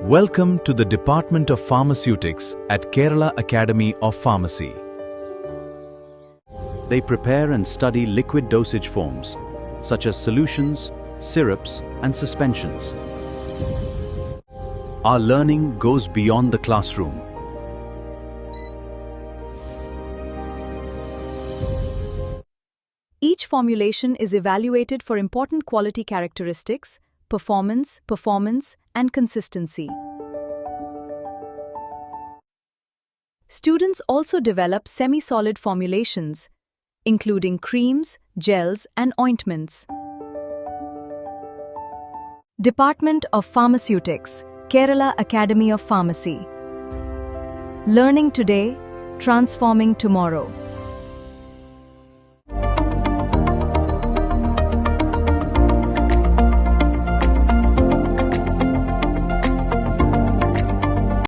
Welcome to the Department of Pharmaceutics at Kerala Academy of Pharmacy. They prepare and study liquid dosage forms, such as solutions, syrups, and suspensions. Our learning goes beyond the classroom. Each formulation is evaluated for important quality characteristics, performance, and consistency. Students also develop semi-solid formulations, including creams, gels, and ointments. Department of Pharmaceutics, Kerala Academy of Pharmacy. Learning today, transforming tomorrow.